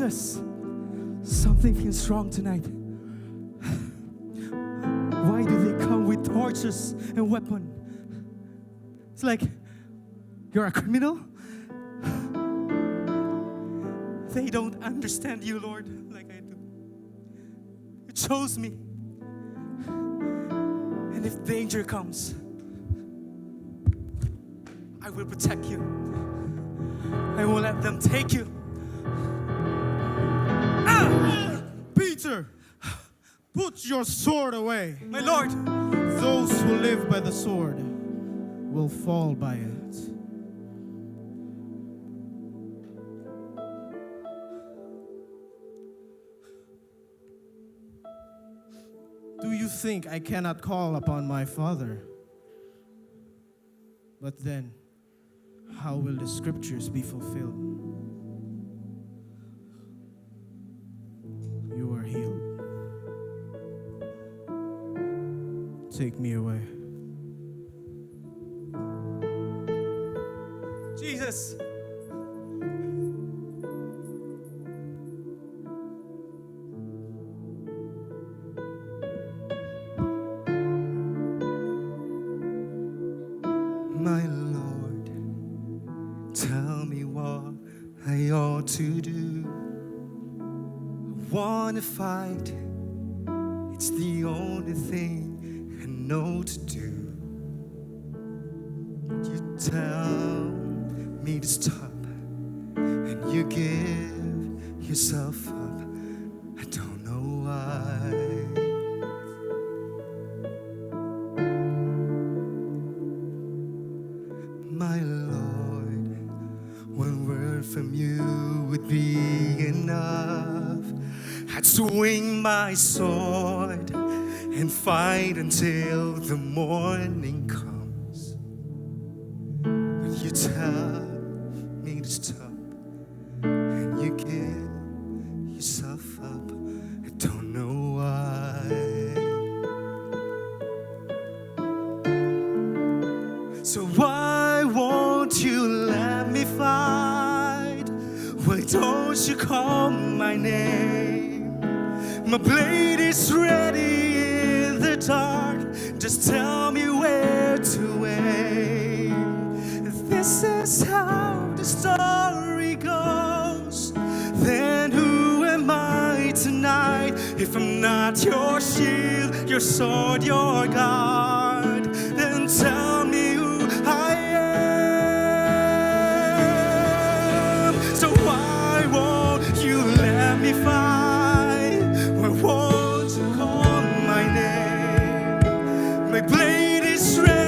Jesus, something feels wrong tonight. Why do they come with torches and weapons? It's like you're a criminal. They don't understand you, Lord, like I do. You chose me. And if danger comes, I will protect you. I won't let them take you. Peter, put your sword away. My Lord. Those who live by the sword will fall by it. Do you think I cannot call upon my Father? But then, how will the scriptures be fulfilled? You are healed. Take me away. Jesus. My Lord, tell me what I ought to do. I want to fight. It's the only thing I know to do. You tell me to stop, and you give yourself up. I don't know why. My Lord, one word from you would be enough. I'd swing my sword and fight until the morning comes. But you tell me to stop, and you give yourself up. I don't know why. So why won't you let me fight? Why don't you call my name? My blade is ready in the dark. Just tell me where to aim. This is how the story goes. Then who am I tonight if I'm not your shield, your sword, your guard? Then tell me who I am. So why won't you let me fight? Why won't you call my name? My blade is ready.